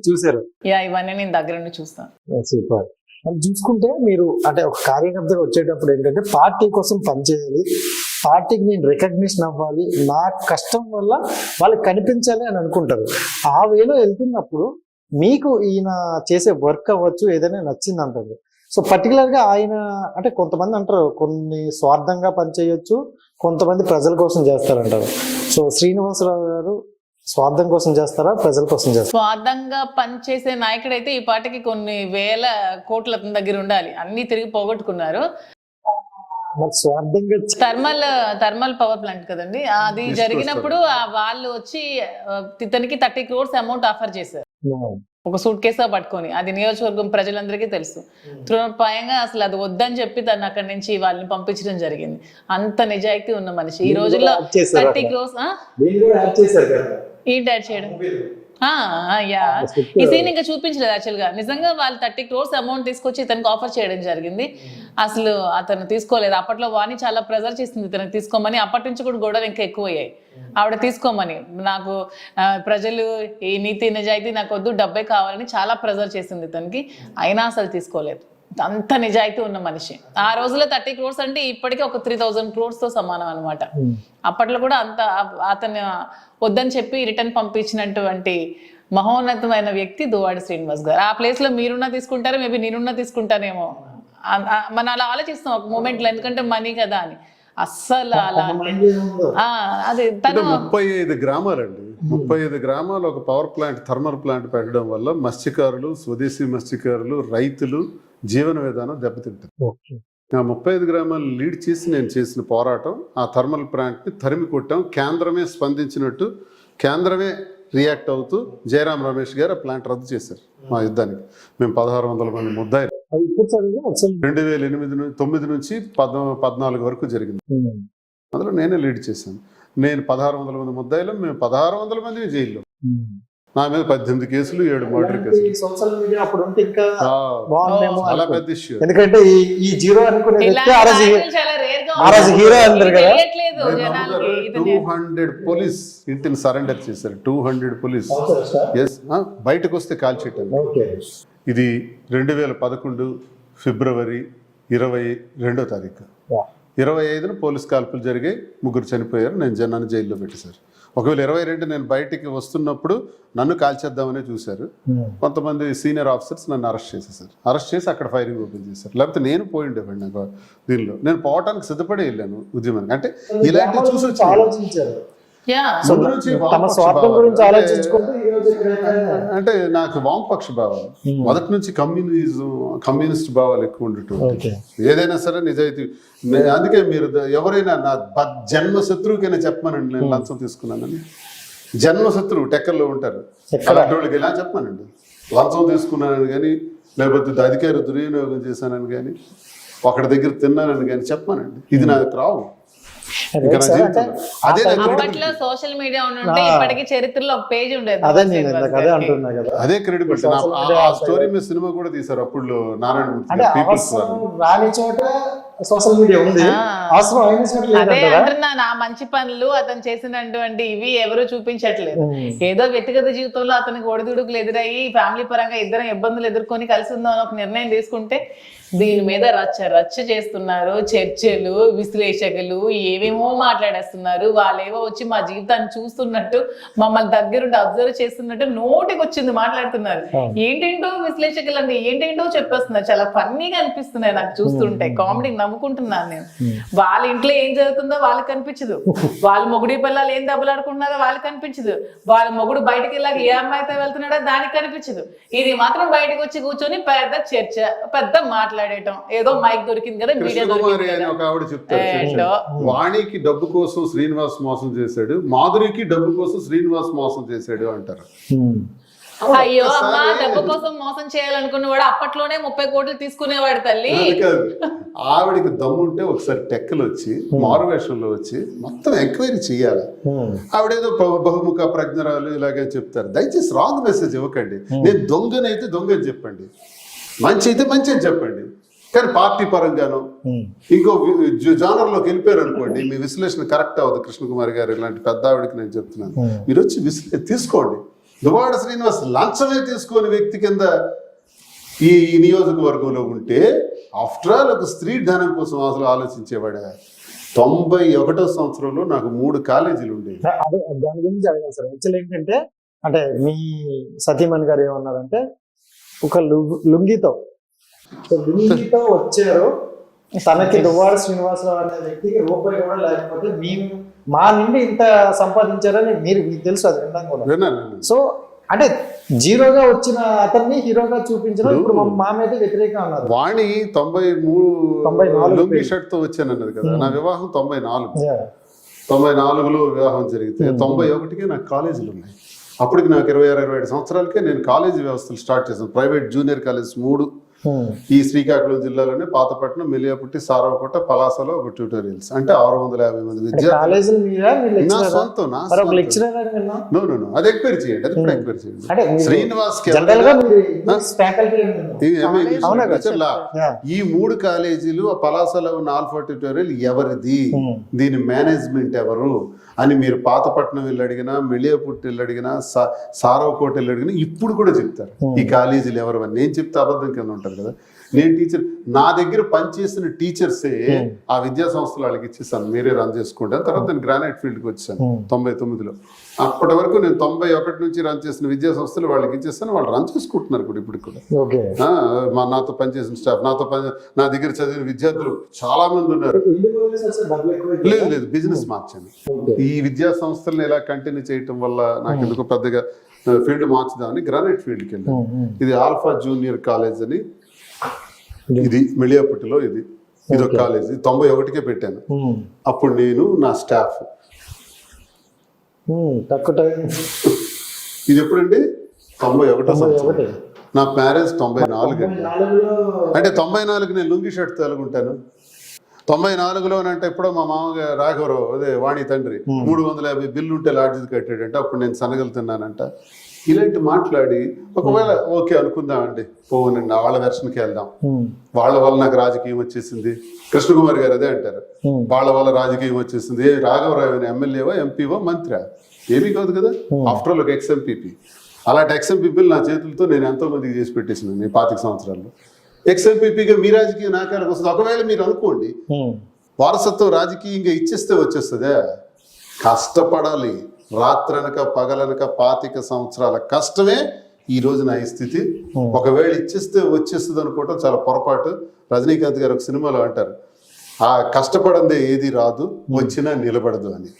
చూసారు? ఇవన్నీ నేను దగ్గర నుండి చూస్తాను. సూపర్. చూసుకుంటే మీరు అంటే ఒక కార్యకర్తగా వచ్చేటప్పుడు ఏంటంటే పార్టీ కోసం పనిచేయాలి, పార్టీకి నేను రికగ్నిషన్ అవ్వాలి, నా కష్టం వల్ల వాళ్ళకి కనిపించాలి అని అనుకుంటారు. ఆ వేలో వెళ్తున్నప్పుడు మీకు ఈయన చేసే వర్క్ అవ్వచ్చు, ఏదైనా నచ్చింది అంటారు. సో పర్టికులర్గా ఆయన అంటే కొంతమంది అంటారు కొన్ని స్వార్థంగా పనిచేయొచ్చు, కొంతమంది ప్రజల కోసం చేస్తారంటారు. సో శ్రీనివాసరావు గారు స్వార్థం కోసం చేస్తారా, ప్రజల కోసం చేస్తారా? స్వార్థంగా పనిచేసే నాయకుడైతే ఈ పార్టీకి కొన్ని వేల కోట్ల అతని దగ్గర ఉండాలి. అన్ని తిరిగి పోగొట్టుకున్నారు. థర్మల్ పవర్ ప్లాంట్ కదండి, అది జరిగినప్పుడు వాళ్ళు వచ్చి ఇతనికి 30 crores అమౌంట్ ఆఫర్ చేశారు, ఒక సూట్ కేసా పట్టుకొని. అది నియోజకవర్గం ప్రజలందరికీ తెలుసు. తృణప్రాయంగా అసలు అది వద్దని చెప్పి తను అక్కడి నుంచి వాళ్ళని పంపించడం జరిగింది. అంత నిజాయితీ ఉన్న మనిషి. ఈ రోజుల్లో 30 crores ఏంటి యాడ్ చేయడం? ఈ సీన్ ఇంకా చూపించలేదు యాక్చువల్ గా. నిజంగా వాళ్ళు 30 crores అమౌంట్ తీసుకొచ్చి ఇతనికి ఆఫర్ చేయడం జరిగింది. అసలు అతను తీసుకోలేదు. అప్పట్లో వాణి చాలా ప్రెజర్ చేసింది ఇతనికి తీసుకోమని. అప్పటి నుంచి కూడా గొడవలు ఇంకా ఎక్కువయ్యాయి. ఆవిడ తీసుకోమని, నాకు ప్రజలు ఈ నీతి నిజాయితీ నాకు వద్దు, డబ్బే కావాలని చాలా ప్రెజర్ చేసింది ఇతనికి. అయినా అసలు తీసుకోలేదు. అంత నిజాయితీ ఉన్న మనిషి. ఆ రోజుల్లో 30 crores అంటే ఇప్పటికీ ఒక 3000 crores తో సమానం అనమాట. అప్పట్లో కూడా అంత అతను వద్దని చెప్పి రిటర్న్ పంపించినటువంటి మహోన్నతమైన వ్యక్తి దువ్వాడ శ్రీనివాస్ గారు. ఆ ప్లేస్ లో మీరున్నా తీసుకుంటారు, మేబీ నేనున్నా తీసుకుంటానేమో. మనం అలా ఆలోచిస్తాం ఒక మూమెంట్ లో, ఎందుకంటే మనీ కదా అని. అస్సలు అలా అది తను 35 గ్రామాలండి, 35 గ్రామాలు ఒక పవర్ ప్లాంట్, థర్మల్ ప్లాంట్ పెట్టడం వల్ల మత్స్యకారులు, స్వదేశీ మత్స్యకారులు, రైతులు జీవన విధానం దెబ్బతింటుంది. ఆ 35 గ్రామాలు లీడ్ చేసి నేను చేసిన పోరాటం, ఆ థర్మల్ ప్లాంట్ని తరిమి కొట్టాం. కేంద్రమే స్పందించినట్టు, కేంద్రమే రియాక్ట్ అవుతూ జయరాం రమేష్ గారు ఆ ప్లాంట్ రద్దు చేశారు మా యుద్ధానికి. మేము 1600 మంది ముద్దాయిలు. అది ఇప్పుడు చదివి అసలు 2009 నుంచి 14 వరకు జరిగింది. అందులో నేనే లీడ్ చేశాను. నేను 1600 మంది ముద్దాయిలు, మేము 1600 మంది జైల్లో. నా మీద 18 కేసులు, 7 మర్డర్ కేసులు. సోషల్ మీడియా అప్పుడు ఉంటే ఇంకా బాగుందేమో చాలా అనుకో. పెద్ద ఇష్యూ. ఎందుకంటే ఈ జీరో అనుకునే వ్యక్తి ఇలాంటి ఆ రోజు నాయకులు చాలా rare గా ఆ రోజు hero ఉంటారు. అందరు ఇది కదా. తెలియట్లేదు జనాలకి. ఇది 200 పోలీస్ ఇంటిని సరెండర్ చేశారు. 200 పోలీస్. ఎస్, బయటకు వస్తే కాల్చేయటం. ఓకే. ఇది 2011 ఫిబ్రవరి 22వ తారీఖు. 25న పోలీస్ కాల్పులు జరిగాయి, 3 చనిపోయారు. నేను జనాన్ని జైల్లో పెట్టేశారు. ఒకవేళ 22 నేను బయటికి వస్తున్నప్పుడు నన్ను కాల్చేద్దామని చూశారు. కొంతమంది సీనియర్ ఆఫీసర్స్ నన్ను అరెస్ట్ చేసేసారు. అరెస్ట్ చేసి అక్కడ ఫైరింగ్ ఓపెన్ చేశారు. లేకపోతే నేను పోయి ఉండేవాడిని. నాకు దీనిలో నేను పోవటానికి సిద్ధపడి వెళ్ళాను ఉద్యమానికి. అంటే ఇలాంటివి చూసి వచ్చి ఆలోచించారు. Yeah. ముందు నుంచి తమ వామపక్ష స్వార్థం భావాలు. గురించి ఆలోచించుకుంటూ ఈ రోజు ఇక్కడ అంటే నాకు వామపక్ష భావాలు మొదటి నుంచి కమ్యూనిస్ట్ భావాలు ఎక్కువ ఉండేటువంటి. ఓకే. ఏదైనా సరే నిజాయితీ. అందుకే మీరు ఎవరైనా నా జన్మ శత్రువుకైనా చెప్పమనండి నేను లంచం తీసుకున్నానని. జన్మ శత్రువు టెక్కర్లో ఉంటారు, అలాంటి వాళ్ళకి ఇలా చెప్పమనండి. లంచం తీసుకున్నానని కానీ, లేకపోతే అధికార దుర్వినియోగం చేశానని కానీ, ఒకటి దగ్గర తిన్నానని కానీ చెప్పమనండి. ఇది నాకు రావు. ఇంకా నా జీవితంలో అదే నా అప్పట్లో credibility. సోషల్ మీడియా ఉంటే ఇప్పటికీ చరిత్రలో ఒక పేజ్ ఉండేది. అదే నేను అదే అంటున్నా కదా. అదే క్రెడిబిలిటీ. ఆ స్టోరీ మీద సినిమా కూడా తీశారు అప్పుడు నారాయణమూర్తి అంటే గారు, పీపుల్స్ అవసరం రాని చోట సోషల్ మీడియా ఉంది, అవసరం అయిన చోట అదే లేదంటారా? అంటున్నా, నా మంచి పనులు అతను చేసినటువంటి ఇవి ఎవరు చూపించట్లేదు. ఏదో వ్యక్తిగత జీవితంలో అతనికి ఒడిదుడుకులు ఎదురయ్యి ఫ్యామిలీ పరంగా ఇద్దరం ఇబ్బందులు ఎదుర్కొని కలిసి ఉందాం అని ఒక నిర్ణయం తీసుకుంటే దీని మీద రచ్చ చేస్తున్నారు. చర్చలు, విశ్లేషకులు ఏవేమో మాట్లాడేస్తున్నారు. వాళ్ళేవో వచ్చి మా జీవితాన్ని చూస్తున్నట్టు, మమ్మల్ని దగ్గరుండి అబ్జర్వ్ చేస్తున్నట్టు నోటికి వచ్చింది మాట్లాడుతున్నారు. ఏంటేంటో విశ్లేషకులు అంటే ఏంటేంటో చెప్పేస్తున్నారు. చాలా ఫన్నీగా అనిపిస్తున్నాయి నాకు చూస్తుంటే. కామెడీ నవ్వుకుంటున్నాను నేను. వాళ్ళ ఇంట్లో ఏం జరుగుతుందో వాళ్ళకి కనిపించదు. వాళ్ళ మొగుడి పిల్లలు ఏం దెబ్బలాడుకుంటున్నారో వాళ్ళకి కనిపించదు. వాళ్ళ మొగుడు బయటకు వెళ్ళాక ఏ అమ్మాయితో వెళ్తున్నాడో దానికి కనిపించదు. ఇది మాత్రం బయటకు వచ్చి కూర్చొని పెద్ద చర్చ, పెద్ద మాట్లాడటం. ఏదో మైక్ దొరికింది కదా, మీడియా కృష్ణకుమారి దొరికింది అని కదా. ఒక ఆవిడ చెప్తారు. ఏంటో. వాణికి డబ్బు కోసం శ్రీనివాస్ మోసం చేశాడు, మాధురికి డబ్బు కోసం శ్రీనివాస్ మోసం చేశాడు అంటారు. అయ్యో అమ్మా, డబ్బు కోసం మోసం చేయాలనుకున్నవాడు అప్పట్లోనే 30 కోట్లు తీసుకునేవాడు తల్లి. అది కాదు, ఆవిడకి దమ్ముంటే ఒకసారి టెక్కలు వచ్చి మారువేషంలో వచ్చి మొత్తం ఎంక్వైరీ చేయాలి. ఆవిడేదో బహుముఖ ప్రజ్ఞరాలు ఇలాగే చెప్తారు. దయచేసి రాంగ్ మెసేజ్ ఇవ్వకండి. నేను దొంగనైతే దొంగ అని చెప్పండి, మంచి అయితే మంచి అని చెప్పండి. కానీ పార్టీ పరంగాను ఇంకో జానర్లోకి వెళ్ళిపోయారు అనుకోండి, మీ విశ్లేషణ కరెక్ట్ అవ్వదు. కృష్ణకుమారి గారు ఇలాంటి పెద్ద ఆవిడకి నేను చెప్తున్నాను, మీరు వచ్చి తీసుకోండి. దువ్వాడ శ్రీనివాస్ లంచమే తీసుకొని వ్యక్తి కింద ఈ నియోజకవర్గంలో ఉంటే, ఆఫ్టర్ ఆల్ ఒక స్త్రీ ధనం కోసం అసలు ఆలోచించేవాడే. 91వ సంవత్సరంలో నాకు 3 కాలేజీలు ఉండేవి. అదే దాని గురించి అడగాలి సార్. యాక్చువల్ ఏంటంటే, అంటే మీ సతీమణి గారు ఏమన్నారంటే, ఒక లుంగితో వచ్చారు, తనకి దువ్వాడ శ్రీనివాసరావు అనే వ్యక్తికి రూపాయి కూడా లేకపోతే మేము మా నుండి ఇంత సంపాదించారని మీకు తెలుసు, అది విన్నాం కూడా. విన్నాను. సో అంటే జీరోగా వచ్చిన అతన్ని హీరోగా చూపించడం ఇప్పుడు మా మీద వ్యతిరేకంగా ఉన్నారు. వాణి 93 లుంగి షర్ట్ తో వచ్చానన్నది కదా. నా వివాహం 94లో వివాహం జరిగితే 91కే నాకు కాలేజీలు ఉన్నాయి. అప్పటికి నాకు 26-27 సంవత్సరాలకే నేను కాలేజీ వ్యవస్థలు స్టార్ట్ చేశాను. ప్రైవేట్ జూనియర్ కాలేజ్ 3 ఈ శ్రీకాకుళం జిల్లాలోనే పాతపట్నం, మెలియాపుట్టి, సారవకోట, పలాసలో ఒక ట్యూటోరియల్స్. అంటే 650 మంది విద్యార్థులు. నా సొంతం. అది ఎంక్వైరీ చేయండి, అది కూడా ఎంక్వైరీ చేయండి. శ్రీనివాస్ ఈ 3 కాలేజీలు, పలాసలో ఉన్న ఆల్ఫా ట్యూటోరియల్ ఎవరిది, దీని మేనేజ్మెంట్ ఎవరు అని మీరు పాతపట్నం వెళ్ళి అడిగినా, మెలియాపుట్టి వెళ్ళి అడిగినా, సారవకోట వెళ్ళి అడిగినా ఇప్పుడు కూడా చెప్తారు ఈ కాలేజీలు ఎవరు అని. నేను చెప్తే అబద్ధం కింద ఉంటారు కదా. నేను టీచర్, నా దగ్గర పనిచేసిన టీచర్సే ఆ విద్యా సంస్థలు వాళ్ళకి ఇచ్చేసాను, మీరే రన్ చేసుకుంటాను. తర్వాత నేను గ్రానైట్ ఫీల్డ్కి వచ్చాను 99లో. అప్పటి వరకు నేను 91 నుంచి రన్ చేసిన విద్యా సంస్థలు వాళ్ళకి ఇచ్చేస్తాను. వాళ్ళు రన్ చేసుకుంటున్నారు కూడా ఇప్పుడు కూడా. నాతో పనిచేసిన స్టాఫ్, నా దగ్గర చదివిన విద్యార్థులు చాలా మంది ఉన్నారు. లేదు, బిజినెస్ మార్చాను. ఈ విద్యా సంస్థలను ఇలా కంటిన్యూ చేయటం వల్ల నాకు ఎందుకు పెద్దగా ఫీల్డ్ మార్చుదామని గ్రానైట్ ఫీల్డ్కి వెళ్ళాను. ఇది ఆల్ఫా జూనియర్ కాలేజ్ అని, ఇది మెలియాపుట్టిలో. ఇది ఒక కాలేజ్. 91కే పెట్టాను. అప్పుడు నేను, నా స్టాఫ్. ఇది ఎప్పుడండి? 91వ సంవత్సరం. నా మ్యారేజ్ 94 అండి. అంటే 94 నేను లుంగి షర్ట్ తలుగుంటాను. 94లోనంటే ఎప్పుడో మా మామగారు రాఘవరావు అదే వాణి తండ్రి 350 బిల్లు ఉంటే లాడ్జిది కట్టాడంటే అప్పుడు నేను సనగలు తిన్నానంట. ఇలాంటి మాట్లాడి ఒకవేళ ఓకే అనుకుందామండి, పోనండి వాళ్ళ వెర్షన్కి వెళ్దాం, వాళ్ళ వల్ల నాకు రాజకీయం వచ్చేసింది. కృష్ణకుమార్ గారు అదే అంటారు, వాళ్ళ వల్ల రాజకీయం వచ్చేసింది. రాఘవరావు ఎమ్మెల్యేవో ఎంపీవో మంత్రి ఏమీ కాదు కదా, ఆఫ్టర్ ఆల్ ఒక ఎక్స్ఎంపీపీ. అలాంటి ఎక్స్ఎంపీపీలు నా చేతులతో నేను ఎంతో మందికి చేసి పెట్టేసినాను ఈ 25 సంవత్సరాల్లో. ఎక్స్ఎంపీపీగా మీ రాజకీయ నాయకులకు వస్తుంది. ఒకవేళ మీరు అనుకోండి వారసత్వం రాజకీయంగా ఇచ్చేస్తే వచ్చేస్తుందే, కష్టపడాలి. రాత్రనక పగలనక 25 సంవత్సరాల కష్టమే ఈ రోజు నా ఈ స్థితి. ఒకవేళ ఇచ్చేస్తే వచ్చేస్తుంది అనుకోవటం చాలా పొరపాటు. రజనీకాంత్ గారు ఒక సినిమాలో అంటారు, ఆ కష్టపడందే ఏది రాదు, వచ్చినా నిలబడదు అని.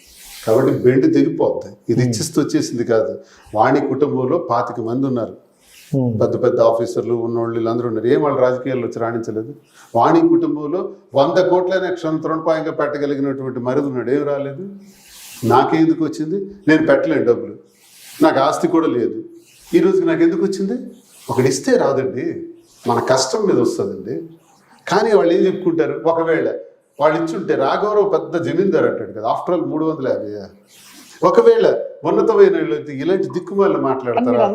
కాబట్టి బెండు తెగిపోద్ది. ఇది ఇచ్చిస్తూ వచ్చేసింది కాదు. వాణి కుటుంబంలో 25 మంది ఉన్నారు, పెద్ద పెద్ద ఆఫీసర్లు ఉన్నోళ్ళు వీళ్ళందరూ ఉన్నారు. ఏం వాళ్ళు రాజకీయాల్లో వచ్చి రాణించలేదు. వాణి కుటుంబంలో 100 కోట్లైన క్షణతృణపాయంగా పెట్టగలిగినటువంటి మరుదు ఉన్నాడు, ఏం రాలేదు. నాకెందుకు వచ్చింది? నేను పెట్టలేను డబ్బులు, నాకు ఆస్తి కూడా లేదు. ఈ రోజుకి నాకు ఎందుకు వచ్చింది? ఒకటి ఇస్తే రాదండి, మన కష్టం మీద వస్తుందండి. కానీ వాళ్ళు ఏం చెప్పుకుంటారు, ఒకవేళ వాళ్ళు ఇచ్చుంటే రాఘవరావు పెద్ద జమీందారు అంటాడు కదా, ఆఫ్టర్ ఆల్ 350. ఒకవేళ ఉన్నతమైన ఇలాంటి దిక్కుమాలను మాట్లాడతారా?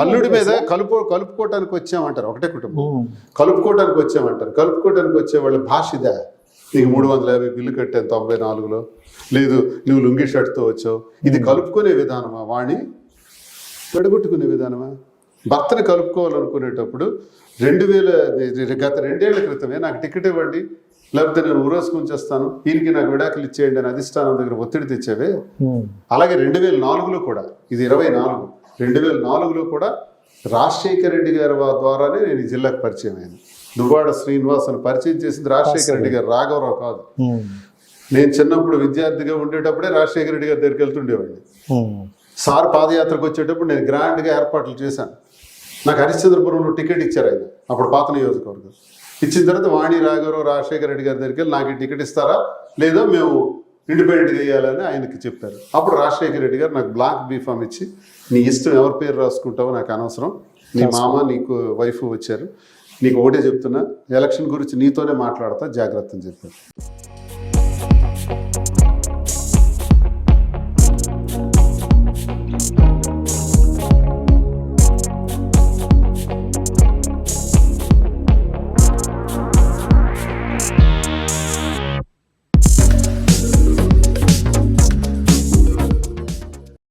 అల్లుడి మీద కలుపుకోవటానికి వచ్చామంటారు, ఒకటే కుటుంబం కలుపుకోవటానికి వచ్చామంటారు. కలుపుకోవటానికి వచ్చే వాళ్ళ భాష ఇదా? నీకు 350 బిల్లు కట్టాను 94లో, లేదు నువ్వు లుంగి షర్ట్తో వచ్చావు. ఇది కలుపుకునే విధానమా? వాణి విడగొట్టుకునే విధానమా? భర్తను కలుపుకోవాలనుకునేటప్పుడు 2000 గత 2 ఏళ్ల క్రితమే నాకు టికెట్ ఇవ్వండి, లేకపోతే నేను ఊరేసుకుని చేస్తాను, ఈయనకి నాకు విడాకులు ఇచ్చేయండి అని అధిష్టానం దగ్గర ఒత్తిడి తెచ్చేవే. అలాగే 2004లో కూడా, ఇది 24, 2004లో కూడా రాజశేఖర రెడ్డి గారి ద్వారానే నేను ఈ జిల్లాకు పరిచయం అయ్యాను. దువ్వాడ శ్రీనివాస్ అని పరిచయం చేసింది రాజశేఖర రెడ్డి గారు, రాఘవరావు కాదు. నేను చిన్నప్పుడు విద్యార్థిగా ఉండేటప్పుడే రాజశేఖర రెడ్డి గారి దగ్గరికి వెళ్తుండేవాడిని. సార్ పాదయాత్రకు వచ్చేటప్పుడు నేను గ్రాండ్గా ఏర్పాట్లు చేశాను. నాకు హరిశ్చంద్రపురంలో టికెట్ ఇచ్చారు ఆయన, అప్పుడు పాత నియోజకవర్గం. ఇచ్చిన తర్వాత వాణి రాఘవరావు రాజశేఖర రెడ్డి గారి దగ్గరికి వెళ్ళి నాకు ఈ టికెట్ ఇస్తారా లేదా మేము ఇండిపెండెంట్గా వేయాలని ఆయనకి చెప్పారు. అప్పుడు రాజశేఖర రెడ్డి గారు నాకు బ్లాంక్ బీఫామ్ ఇచ్చి, నీ ఇష్టం ఎవరి పేరు రాసుకుంటావో నాకు అనవసరం, నీ మామ నీకు వైఫ్ వచ్చారు, నీకు ఒకటే చెప్తున్నా, ఎలక్షన్ గురించి నీతోనే మాట్లాడతా, జాగ్రత్త అని చెప్పారు.